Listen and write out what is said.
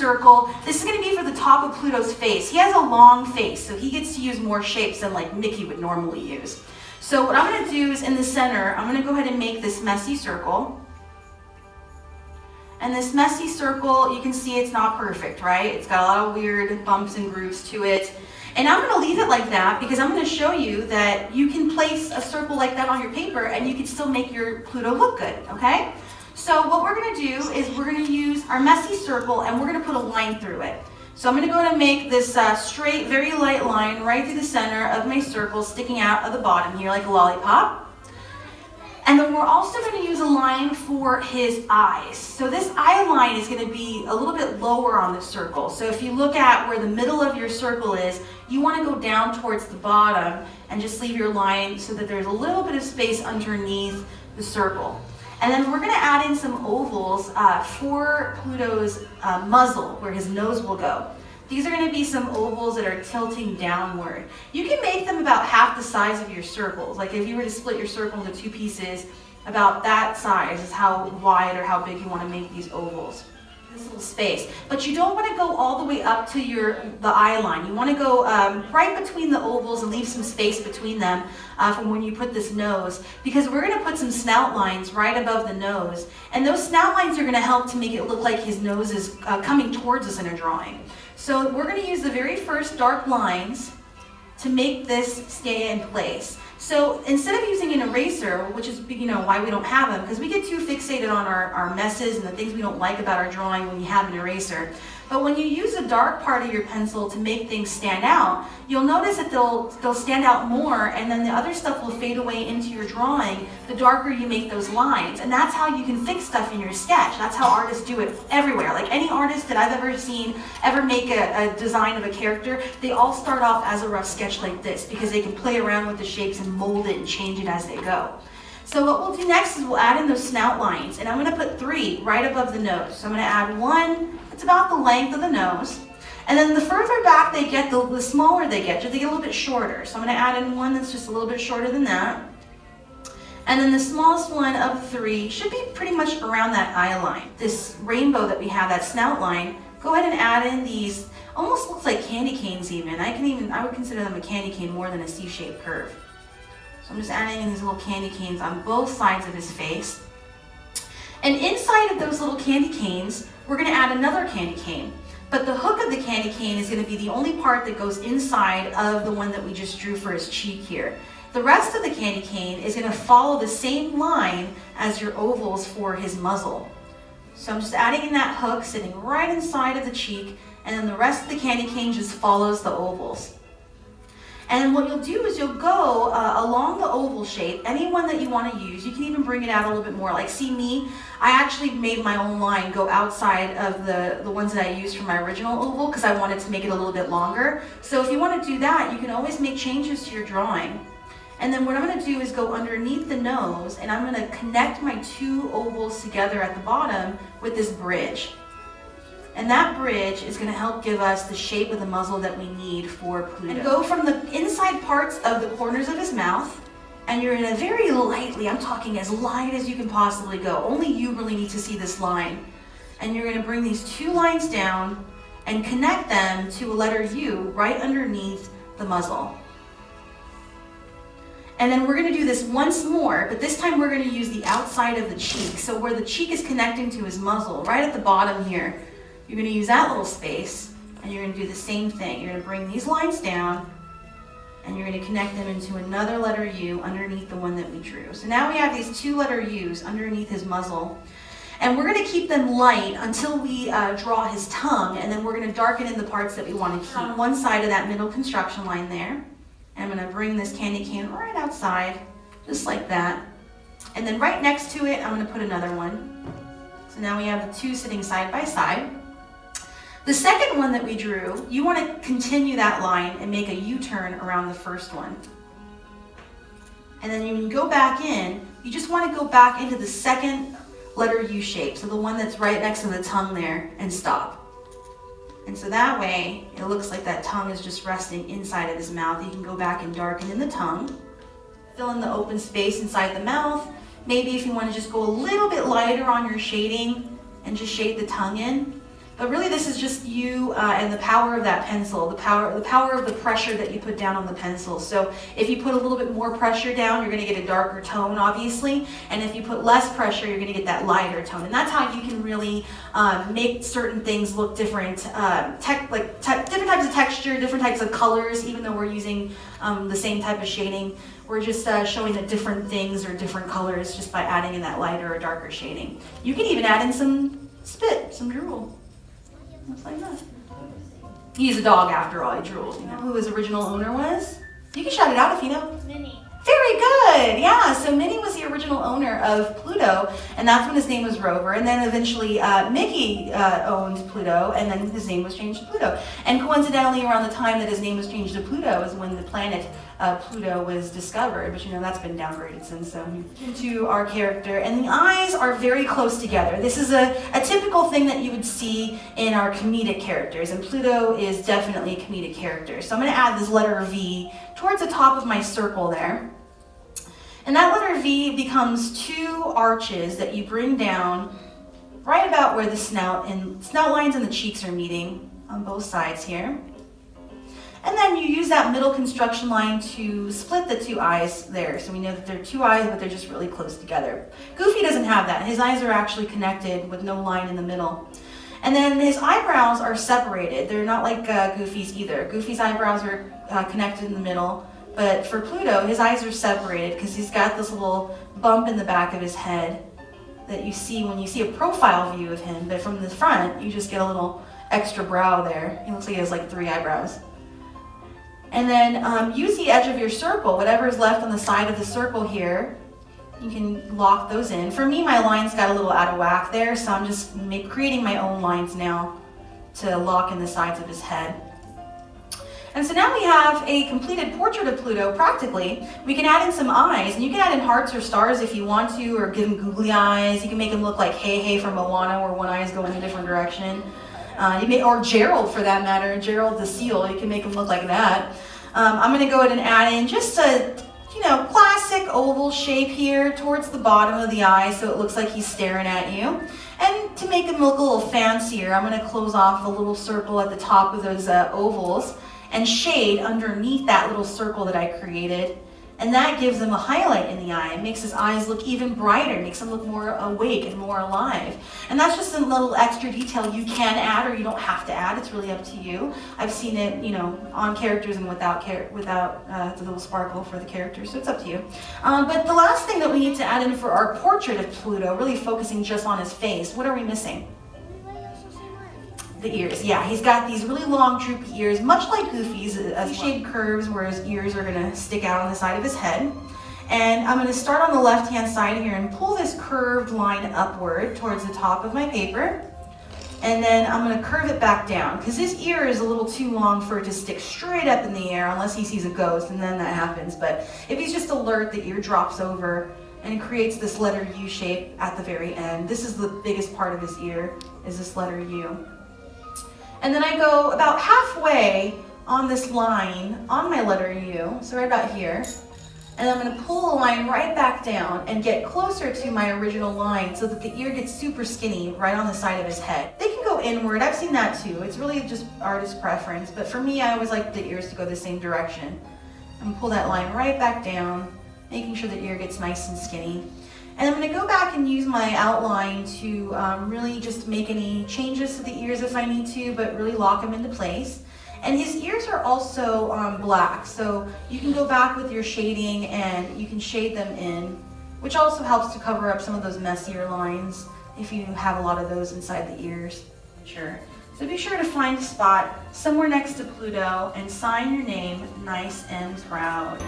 circle. This is going to be for the top of Pluto's face. He has a long face, so he gets to use more shapes than like Mickey would normally use. So what I'm going to do is in the center, I'm going to go ahead and make this messy circle. And this messy circle, you can see it's not perfect, right? It's got a lot of weird bumps and grooves to it. And I'm going to leave it like that because I'm going to show you that you can place a circle like that on your paper and you can still make your Pluto look good, okay? So what we're going to do is we're going to use our messy circle and we're going to put a line through it. So I'm going to go ahead and make this straight, very light line right through the center of my circle, sticking out of the bottom here like a lollipop. And then we're also going to use a line for his eyes. So this eye line is going to be a little bit lower on the circle. So if you look at where the middle of your circle is, you want to go down towards the bottom and just leave your line so that there's a little bit of space underneath the circle. And then we're going to add in some ovals for Pluto's muzzle, where his nose will go. These are going to be some ovals that are tilting downward. You can make them about half the size of your circles. Like if you were to split your circle into two pieces, about that size is how wide or how big you want to make these ovals. This little space. But you don't want to go all the way up to the eye line. You want to go right between the ovals and leave some space between them from when you put this nose, because we're going to put some snout lines right above the nose. And those snout lines are going to help to make it look like his nose is coming towards us in a drawing. So we're going to use the very first dark lines to make this stay in place. So instead of using an eraser, which is why we don't have them, because we get too fixated on our messes and the things we don't like about our drawing when you have an eraser. But when you use a dark part of your pencil to make things stand out, you'll notice that they'll stand out more, and then the other stuff will fade away into your drawing the darker you make those lines. And that's how you can fix stuff in your sketch. That's how artists do it everywhere. Like any artist that I've ever seen ever make a design of a character, they all start off as a rough sketch like this because they can play around with the shapes and mold it and change it as they go. So what we'll do next is we'll add in those snout lines, and I'm going to put 3 right above the nose. So I'm going to add 1, it's about the length of the nose, and then the further back they get, the smaller they get a little bit shorter. So I'm going to add in 1 that's just a little bit shorter than that. And then the smallest one of 3 should be pretty much around that eye line. This rainbow that we have, that snout line, go ahead and add in these, almost looks like candy canes even. I would consider them a candy cane more than a C-shaped curve. So I'm just adding in these little candy canes on both sides of his face. And inside of those little candy canes, we're going to add another candy cane. But the hook of the candy cane is going to be the only part that goes inside of the one that we just drew for his cheek here. The rest of the candy cane is going to follow the same line as your ovals for his muzzle. So I'm just adding in that hook sitting right inside of the cheek, and then the rest of the candy cane just follows the ovals. And then what you'll do is you'll go along the oval shape, any one that you want to use. You can even bring it out a little bit more. Like see me, I actually made my own line go outside of the ones that I used for my original oval because I wanted to make it a little bit longer. So if you want to do that, you can always make changes to your drawing. And then what I'm going to do is go underneath the nose, and I'm going to connect my 2 ovals together at the bottom with this bridge. And that bridge is going to help give us the shape of the muzzle that we need for Pluto. And go from the inside parts of the corners of his mouth, and you're going to very lightly, I'm talking as light as you can possibly go. Only you really need to see this line. And you're going to bring these 2 lines down and connect them to a letter U right underneath the muzzle. And then we're going to do this once more, but this time we're going to use the outside of the cheek. So where the cheek is connecting to his muzzle, right at the bottom here, you're going to use that little space, and you're going to do the same thing. You're going to bring these lines down, and you're going to connect them into another letter U underneath the one that we drew. So now we have these 2 letter U's underneath his muzzle, and we're going to keep them light until we draw his tongue, and then we're going to darken in the parts that we want to keep. On one side of that middle construction line there, and I'm going to bring this candy cane right outside, just like that. And then right next to it, I'm going to put another one. So now we have the 2 sitting side by side. The second one that we drew, you want to continue that line and make a U-turn around the first one. And then when you go back in, you just want to go back into the second letter U shape, so the one that's right next to the tongue there, and stop. And so that way, it looks like that tongue is just resting inside of his mouth. You can go back and darken in the tongue, fill in the open space inside the mouth. Maybe if you want to just go a little bit lighter on your shading and just shade the tongue in, But really this is just you and the power of that pencil, the power of the pressure that you put down on the pencil. So if you put a little bit more pressure down, you're going to get a darker tone, obviously. And if you put less pressure, you're going to get that lighter tone. And that's how you can really make certain things look different, different types of texture, different types of colors, even though we're using the same type of shading. We're just showing that different things are different colors just by adding in that lighter or darker shading. You can even add in some spit, some drool. Looks like that. He's a dog after all, he drools. You know who his original owner was? You can shout it out if you know. Minnie. Very good, yeah. So Minnie was the original owner of Pluto, and that's when his name was Rover. And then eventually Mickey owned Pluto, and then his name was changed to Pluto. And coincidentally, around the time that his name was changed to Pluto is when the planet Pluto was discovered. But you know, that's been downgraded since. So into our character, and the eyes are very close together. This is a typical thing that you would see in our comedic characters, and Pluto is definitely a comedic character. So I'm going to add this letter V towards the top of my circle there. And that letter V becomes two arches that you bring down right about where the snout lines and the cheeks are meeting on both sides here. And then you use that middle construction line to split the two eyes there. So we know that they're two eyes, but they're just really close together. Goofy doesn't have that. His eyes are actually connected with no line in the middle. And then his eyebrows are separated. They're not like Goofy's either. Goofy's eyebrows are connected in the middle. But for Pluto, his eyes are separated because he's got this little bump in the back of his head that you see when you see a profile view of him. But from the front, you just get a little extra brow there. He looks like he has like 3 eyebrows. And then use the edge of your circle, whatever is left on the side of the circle here. You can lock those in. For me, my lines got a little out of whack there, so I'm just creating my own lines now to lock in the sides of his head. And so now we have a completed portrait of Pluto, practically. We can add in some eyes, and you can add in hearts or stars if you want to, or give him googly eyes. You can make him look like Hey Hey from Moana, where one eye is going in a different direction. Or Gerald, for that matter. Gerald the seal, you can make him look like that. I'm going to go ahead and add in just a classic oval shape here towards the bottom of the eye, so it looks like he's staring at you. And to make him look a little fancier, I'm going to close off a little circle at the top of those ovals and shade underneath that little circle that I created. And that gives him a highlight in the eye. It makes his eyes look even brighter, makes them look more awake and more alive. And that's just a little extra detail you can add or you don't have to add. It's really up to you. I've seen it, on characters and without the little sparkle for the characters, so it's up to you. But the last thing that we need to add in for our portrait of Pluto, really focusing just on his face, what are we missing? The ears, yeah, he's got these really long droopy ears, much like Goofy's, shaped curves where his ears are going to stick out on the side of his head. And I'm going to start on the left-hand side here and pull this curved line upward towards the top of my paper. And then I'm going to curve it back down because his ear is a little too long for it to stick straight up in the air unless he sees a ghost, and then that happens. But if he's just alert, the ear drops over and it creates this letter U shape at the very end. This is the biggest part of his ear, is this letter U. And then I go about halfway on this line on my letter U, so right about here, and I'm going to pull a line right back down and get closer to my original line so that the ear gets super skinny right on the side of his head. They can go inward, I've seen that too. It's really just artist preference, but for me I always like the ears to go the same direction. I'm going to pull that line right back down, making sure the ear gets nice and skinny. And I'm going to go back and use my outline to really just make any changes to the ears if I need to, but really lock them into place. And his ears are also black, so you can go back with your shading and you can shade them in, which also helps to cover up some of those messier lines if you have a lot of those inside the ears. Sure. So be sure to find a spot somewhere next to Pluto and sign your name nice and proud.